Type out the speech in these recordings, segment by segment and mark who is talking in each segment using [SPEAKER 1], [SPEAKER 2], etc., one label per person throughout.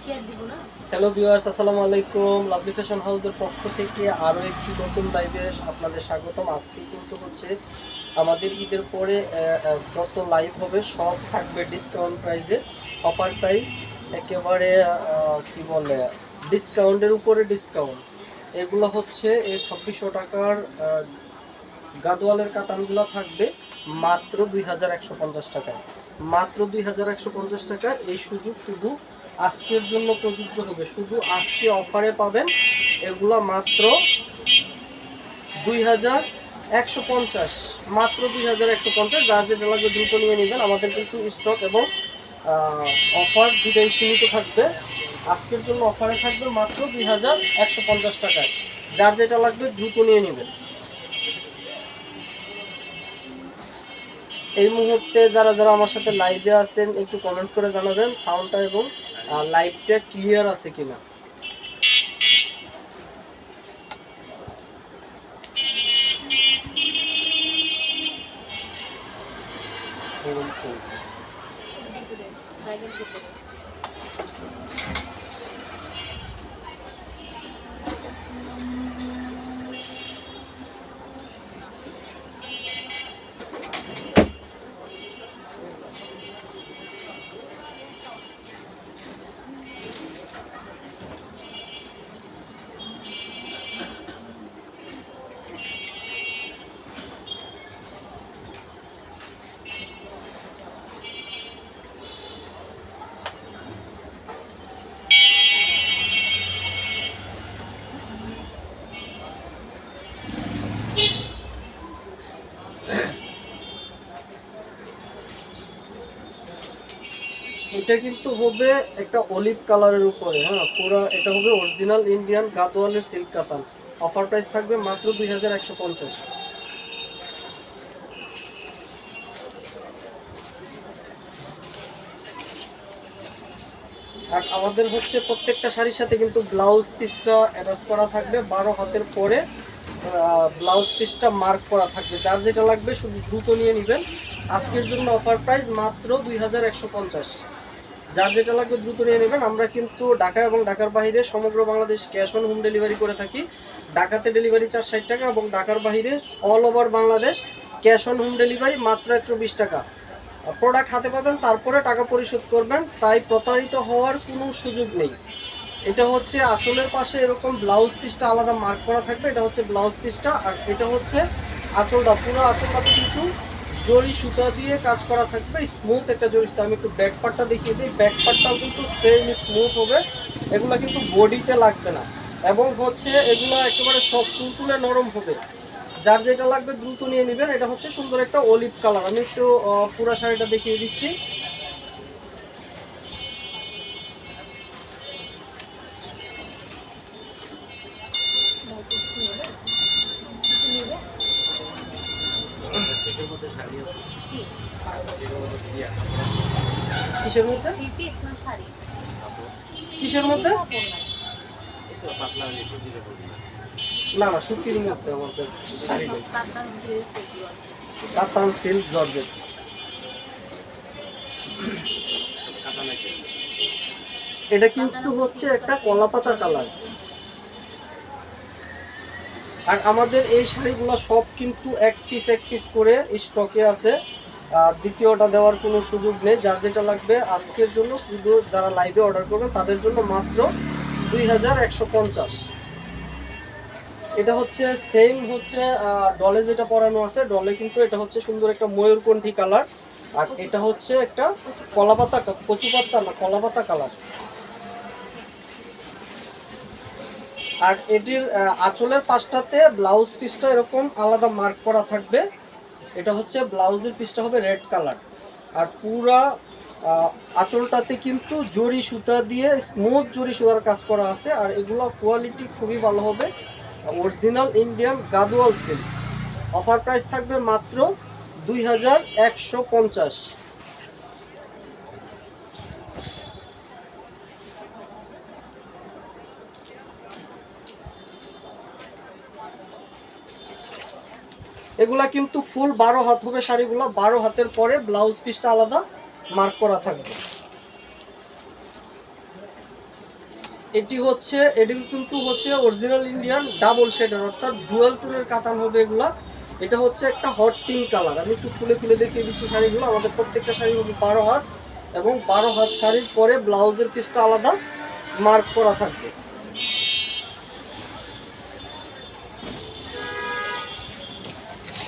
[SPEAKER 1] Hello viewers, আসসালামু আলাইকুম। Lovely fashion হাউসের পক্ষ থেকে আরও একটি নতুন লাইভে আপনাদের স্বাগতম। আজকে কিন্তু হচ্ছে আমাদের ঈদের পরে যত লাইভ হবে সব থাকবে ডিসকাউন্ট প্রাইসে, অফার প্রাইস একেবারে কি বলে ডিসকাউন্টের উপরে ডিসকাউন্ট। এগুলো হচ্ছে এই 2600 টাকার গাদোয়ালের কাতানগুলো থাকবে মাত্র 2150 টাকায়। মাত্র 2150 টাকা। এই সুযোগ শুধু আজকের জন্য প্রযোজ্য হবে, শুধু আজকে অফারে পাবেন এগুলো মাত্র 2150, মাত্র 2150। যার যেটা লাগবে দ্রুত নিয়ে নেবেন। আমাদের কিন্তু স্টক এবং অফার দুটোই সীমিত থাকবে। আজকের জন্য অফারে থাকবে মাত্র 2150 টাকায়। যার যেটা লাগবে দ্রুত নিয়ে নেবেন। এই মুহূর্তে যারা যারা আমার সাথে লাইভে আছেন একটু কমেন্টস করে জানাবেন সাউন্ডটা এবং লাইভটা ক্লিয়ার আছে কিনা। এটা কিন্তু হবে একটা অলিভ কালারের উপরে, হ্যাঁ পুরো এটা হবে অরিজিনাল ইন্ডিয়ান গাদোয়ালের সিল্ক কাতান। অফার প্রাইস থাকবে মাত্র 2150। আর আমাদের হচ্ছে প্রত্যেকটা শাড়ির সাথে কিন্তু ব্লাউজ পিসটা অ্যাটাচ করা থাকবে, 12 হাতের পরে ব্লাউজ পিসটা মার্ক করা থাকবে। যার যেটা লাগবে শুধু দ্রুত নিয়ে নেবেন। আজকের জন্য অফার প্রাইস মাত্র 2150। যার যেটা লাগবে দ্রুত নিয়ে নেবেন। আমরা কিন্তু ঢাকা এবং ঢাকার বাইরে সমগ্র Bangladesh cash on home delivery করে থাকি। ঢাকাতে ডেলিভারি চার্জ 60 টাকা এবং ঢাকার বাইরে all over Bangladesh cash on home delivery মাত্র 120 টাকা। প্রোডাক্ট হাতে পাবেন, তারপরে টাকা পরিশোধ করবেন, তাই প্রতারিত হওয়ার কোনো সুযোগ নেই। এটা হচ্ছে আঁচলের পাশে এরকম ব্লাউজ পিসটা আলাদা মার্ক করা থাকবে, এটা হচ্ছে ব্লাউজ পিসটা। আর এটা হচ্ছে আঁচলটা, পুরো আঁচলটাতে কিন্তু জরি সুতা দিয়ে কাজ করা থাকবে, স্মুথ একটা জরি সুতা। আমি একটু ব্যাক পার্টটা দেখিয়ে দিই, ব্যাক পার্টটাও কিন্তু সেম স্মুথ হবে, এগুলো কিন্তু বডিতে লাগবে না। এবং হচ্ছে এগুলো একেবারে সফট তুলতুলে নরম হবে। যার যেটা লাগবে দ্রুত নিয়ে নেবেন। এটা হচ্ছে সুন্দর একটা অলিভ কালার। আমি একটু পুরো শাড়িটা দেখিয়ে দিচ্ছি। কিসের মধ্যে? কিসের মধ্যে? না না, সুতির মধ্যে আমাদের শাড়ি, কাতান সিল্ক জর্জেট। এটা কিন্তু হচ্ছে একটা কলাপাতা কালার। আর আমাদের এই শাড়িগুলো সব কিন্তু এক পিস করে স্টকে আছে, দ্বিতীয়টা দেওয়ার কোনো সুযোগ নেই। যার যেটা লাগবে আজকের জন্য শুধু যারা লাইভে অর্ডার করবেন তাদের জন্য মাত্র 2150। এটা হচ্ছে সেম হচ্ছে ডলে যেটা পরানো আছে, ডলে কিন্তু এটা হচ্ছে সুন্দর একটা ময়ূরকণ্ঠী কালার। আর এটা হচ্ছে একটা কলাপাতা, কচু পাতা না, কলাপাতা কালার। আর এটির আঁচলের পাশটাতে ব্লাউজ পিসটা এরকম আলাদা মার্ক করা থাকবে। এটা হচ্ছে ব্লাউজের পিসটা হবে রেড কালার। আর পুরা আঁচলটাতে কিন্তু জরি সুতা দিয়ে স্মুথ জরি সুতার কাজ করা আছে। আর এগুলো কোয়ালিটি খুবই ভালো হবে, original Indian Gadwal silk. Offer price থাকবে মাত্র 2150। এগুলা কিন্তু ফুল 12 হাত হবে শাড়িগুলো। 12 হাতের পরে ব্লাউজ পিসটা আলাদা মার্ক করা থাকবে। এটি কিন্তু হচ্ছে অরিজিনাল ইন্ডিয়ান ডাবল শেডের, অর্থাৎ ডুয়াল টোনের কাতান হবে এগুলা। এটা হচ্ছে একটা হট পিঙ্ক কালার। আমি একটু খুলে খুলে দেখিয়ে দিচ্ছি শাড়িগুলো। আমাদের প্রত্যেকটা শাড়ি হবে 12 হাত, এবং 12 হাত শাড়ির পরে ব্লাউজের পিসটা আলাদা মার্ক করা থাকবে।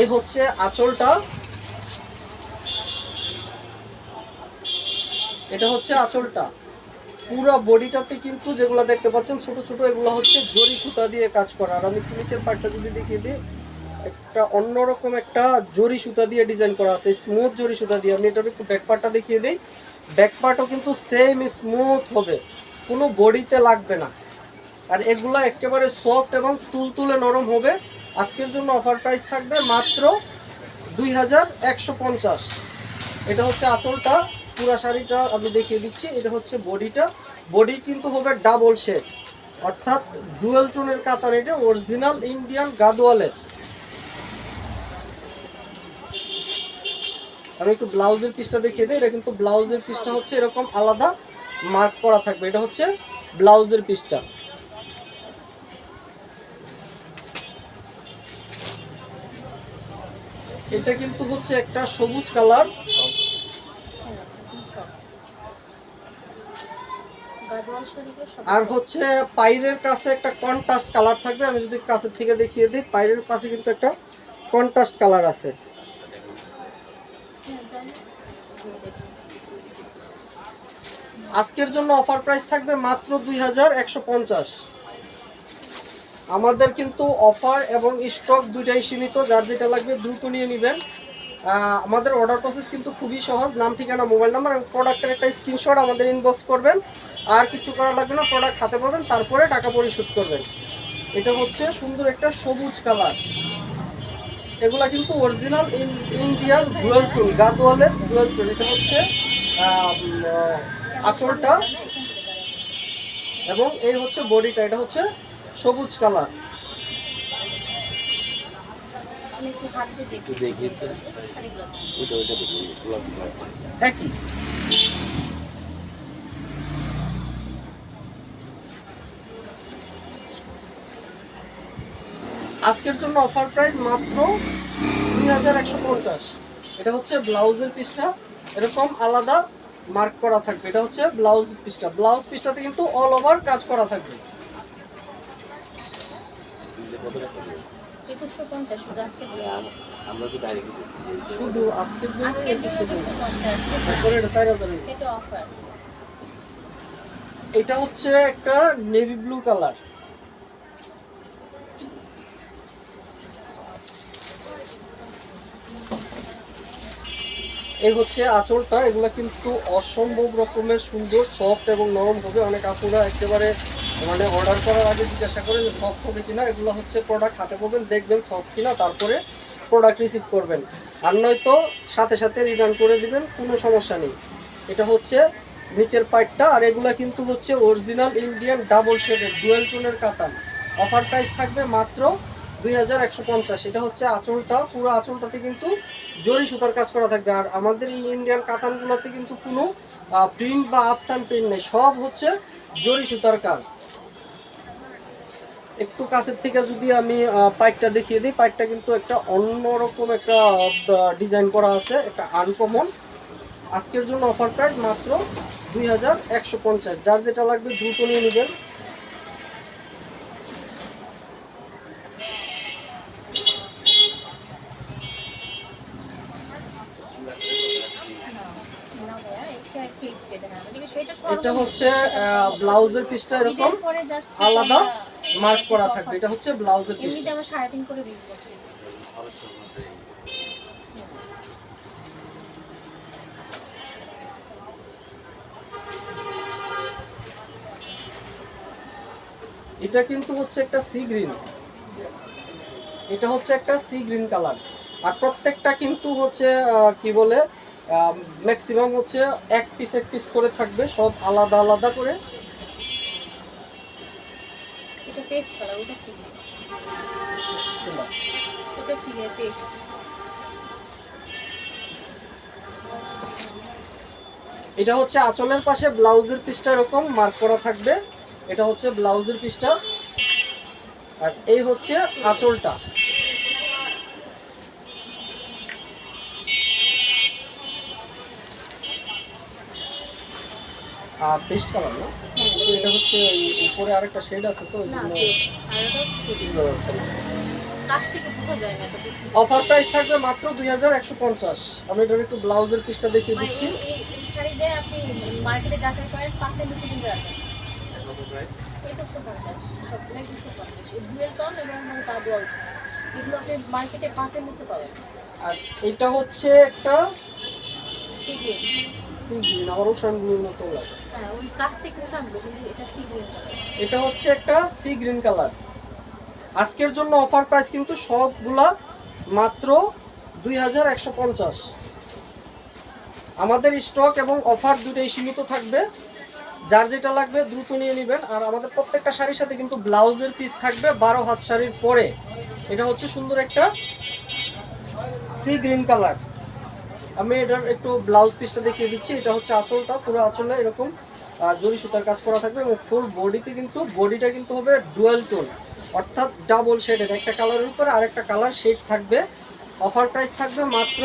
[SPEAKER 1] এই হচ্ছে আঁচলটা, এটা হচ্ছে আঁচলটা। পুরো বডিটাতে কিন্তু যেগুলো দেখতে পাচ্ছেন ছোট ছোট, এগুলো হচ্ছে জরি সুতা দিয়ে কাজ করা। আর আমি নিচের পার্টটা যদি দেখিয়ে দিই, একটা অন্যরকম একটা জরি সুতা দিয়ে ডিজাইন করা আছে, স্মুথ জরি সুতা দিয়ে। আমি এটার একটু ব্যাক পার্টটা দেখিয়ে দিই। ব্যাক পার্টও কিন্তু সেম স্মুথ হবে, কোনো বডিতে লাগবে না। আর এগুলো একেবারে সফট এবং তুলতুলে নরম হবে। আজকের জন্য অফার প্রাইস থাকবে মাত্র 2150। এটা হচ্ছে আঁচলটা। পুরা শাড়িটা আমি দেখিয়ে দিচ্ছি। এটা হচ্ছে বডিটা। বডি কিন্তু হবে ডাবল শেড, অর্থাৎ ডুয়েল টোনের কাতান। এটা অরিজিনাল ইন্ডিয়ান গাদোয়ালের। আমি একটু ব্লাউজের পিসটা দেখিয়ে দিই। এটা কিন্তু ব্লাউজের পিসটা হচ্ছে এরকম আলাদা মার্ক করা থাকবে। এটা হচ্ছে ব্লাউজের পিসটা। এটা কিন্তু হচ্ছে একটা সবুজ কালার, আর হচ্ছে পাইরের কাছে একটা কন্ট্রাস্ট কালার থাকবে। আমি যদি কাছের থেকে দেখিয়ে দিই, পাইরের কাছে কিন্তু একটা কন্ট্রাস্ট কালার আছে। আজকের জন্য অফার প্রাইস থাকবে মাত্র 2150। আমাদের কিন্তু অফার এবং স্টক দুইটাই সীমিত, যার যেটা লাগবে দ্রুত নিয়ে নেবেন। আমাদের অর্ডার প্রসেস কিন্তু খুবই সহজ। নাম, ঠিকানা, মোবাইল নাম্বার এবং প্রোডাক্টের একটা স্ক্রিনশট আমাদের ইনবক্স করবেন। আর কিছু করা লাগবে না, প্রোডাক্ট হাতে পাবেন, তারপরে টাকা পরিশোধ করবেন। এটা হচ্ছে সুন্দর একটা সবুজ কালার। এগুলা কিন্তু অরিজিনাল ইন্ডিয়ান ডুয়াল টোন, গাদোয়ালের ডুয়াল টোন। এটা হচ্ছে আঁচলটা, এবং এই হচ্ছে বডিটা। এটা হচ্ছে সবুজ কালার। একই আজকের জন্য অফার প্রাইস মাত্র 2150। এটা হচ্ছে ব্লাউজের পিসটা, এরকম আলাদা মার্ক করা থাকবে। এটা হচ্ছে ব্লাউজ পিসটা। ব্লাউজ পিসটাতে কিন্তু অল ওভার কাজ করা থাকবে। শুধু আজকের জন্য এটা হচ্ছে একটা নেভি ব্লু কালার। এই হচ্ছে আঁচলটা। এগুলো কিন্তু অসম্ভব রকমের সুন্দর, সফট এবং নরম হবে। অনেক আপুরা একেবারে মানে অর্ডার করার আগে জিজ্ঞাসা করে যে সফট হবে কিনা। এগুলো হচ্ছে প্রোডাক্ট হাতে পাবেন, দেখবেন সফট কিনা, তারপরে প্রোডাক্ট রিসিভ করবেন। আর নয়তো সাথে সাথে রিটার্ন করে দিবেন, কোনো সমস্যা নেই। এটা হচ্ছে নিচের পার্টটা। আর এগুলা কিন্তু হচ্ছে অরিজিনাল ইন্ডিয়ান ডাবল শেডের ডুয়েল টোনের কাতান। অফার প্রাইস থাকবে মাত্র 2150। এটা হচ্ছে আঁচলটা। পুরো আঁচলটাতে কিন্তু জরি সুতার কাজ করা থাকবে। আর আমাদের এই ইন্ডিয়ান কাতানগুলোতে কিন্তু কোনো প্রিন্ট বা আপসান প্রিন্ট নেই, সব হচ্ছে জরি সুতার কাজ। একটু কাছের থেকে যদি আমি পাইটটা দেখিয়ে দিই, পাইটটা কিন্তু একটা অন্যরকম একটা ডিজাইন করা আছে, একটা আনকমন। আজকের জন্য অফার প্রাইস মাত্র 2150। যার যেটা লাগবে দ্রুত নিয়ে নেবেন। এটা হচ্ছে ব্লাউজের পিসটা এরকম আলাদা মার্ক করা থাকবে। এটা হচ্ছে ব্লাউজের পিসটা। এটা কিন্তু হচ্ছে একটা সি গ্রিন। এটা হচ্ছে একটা সি গ্রিন কালার। আর প্রত্যেকটা কিন্তু হচ্ছে কি বলে, ম্যাক্সিমাম হচ্ছে এক পিস করে থাকবে, সব আলাদা আলাদা করে।
[SPEAKER 2] এটা পেস্ট কালার, ওটা সি ওটা সি পেস্ট।
[SPEAKER 1] এটা হচ্ছে আঁচলের পাশে ব্লাউজের পিসটা এরকম মার্ক করা থাকবে। এটা হচ্ছে ব্লাউজের পিসটা, আর এই হচ্ছে আঁচলটা। পেস্ট কালার না, তো এটা হচ্ছে এই উপরে আরেকটা শেড আছে তো ওই
[SPEAKER 2] না
[SPEAKER 1] জন্য
[SPEAKER 2] পেস্ট আর এটা শুধু
[SPEAKER 1] বোঝা যাচ্ছে না।
[SPEAKER 2] কাছ থেকে বোঝা যায় না এটা
[SPEAKER 1] অফার প্রাইস থাকবে মাত্র 2150। আমি এটার একটু ব্লাউজের পিসটা দেখিয়ে
[SPEAKER 2] মানে
[SPEAKER 1] দিচ্ছি।
[SPEAKER 2] এই শাড়ি যে আপনি মার্কেটে যাচাই করেন 5 নিচে কিন্তু রাখেন এই 250 সবগুলাই 250 এই ডুয়েল টোন এবং মানে তা বল এগুলো আপনি মার্কেটে 5 নিচে পাবেন।
[SPEAKER 1] আর এটা হচ্ছে একটা
[SPEAKER 2] সি গ্রিন,
[SPEAKER 1] সি গ্রিন, আমারও সানগ্রিন মতো লাগে।
[SPEAKER 2] হ্যাঁ ওই কাছ থেকে সামনে কিন্তু এটা সি গ্রিন।
[SPEAKER 1] এটা হচ্ছে একটা সি গ্রিন কালার। আজকের জন্য অফার প্রাইস কিন্তু সবগুলা মাত্র 2150। আমাদের স্টক এবং অফার দুটোই সীমিত থাকবে, যার যেটা লাগবে দ্রুত নিয়ে নেবেন। আর আমাদের প্রত্যেকটা শাড়ির সাথে কিন্তু ব্লাউজের পিস থাকবে 12 হাত শাড়ির পরে। এটা হচ্ছে সুন্দর একটা সি গ্রিন কালার। আমি এটার একটু ব্লাউজ পিসটা দেখিয়ে দিচ্ছি। এটা হচ্ছে আঁচলটা, পুরো আঁচলে এরকম জরি সুতার কাজ করা থাকবে এবং ফুল বডিতে কিন্তু বডিটা কিন্তু হবে ডুয়াল টোন, অর্থাৎ ডাবল শেডের, একটা কালারের উপরে আরেকটা কালার শেড থাকবে। অফার প্রাইস থাকবে মাত্র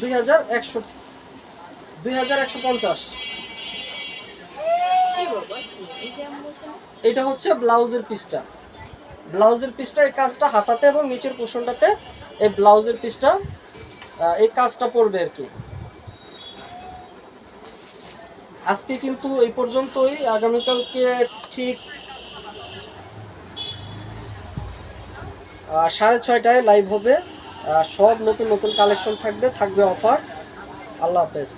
[SPEAKER 1] 2150। এটা হচ্ছে ব্লাউজের পিসটা। ব্লাউজের পিসটা এই কাজটা হাতাতে এবং নিচের পোর্শনটাতে এই ব্লাউজের পিসটা এই কাজটা পড়বে আর কি। আজকে কিন্তু এই পর্যন্তই, আগামীকালকে ঠিক 6:30টায় লাইভ হবে। সব নতুন নতুন কালেকশন থাকবে, থাকবে অফার। আল্লাহ হাফেজ।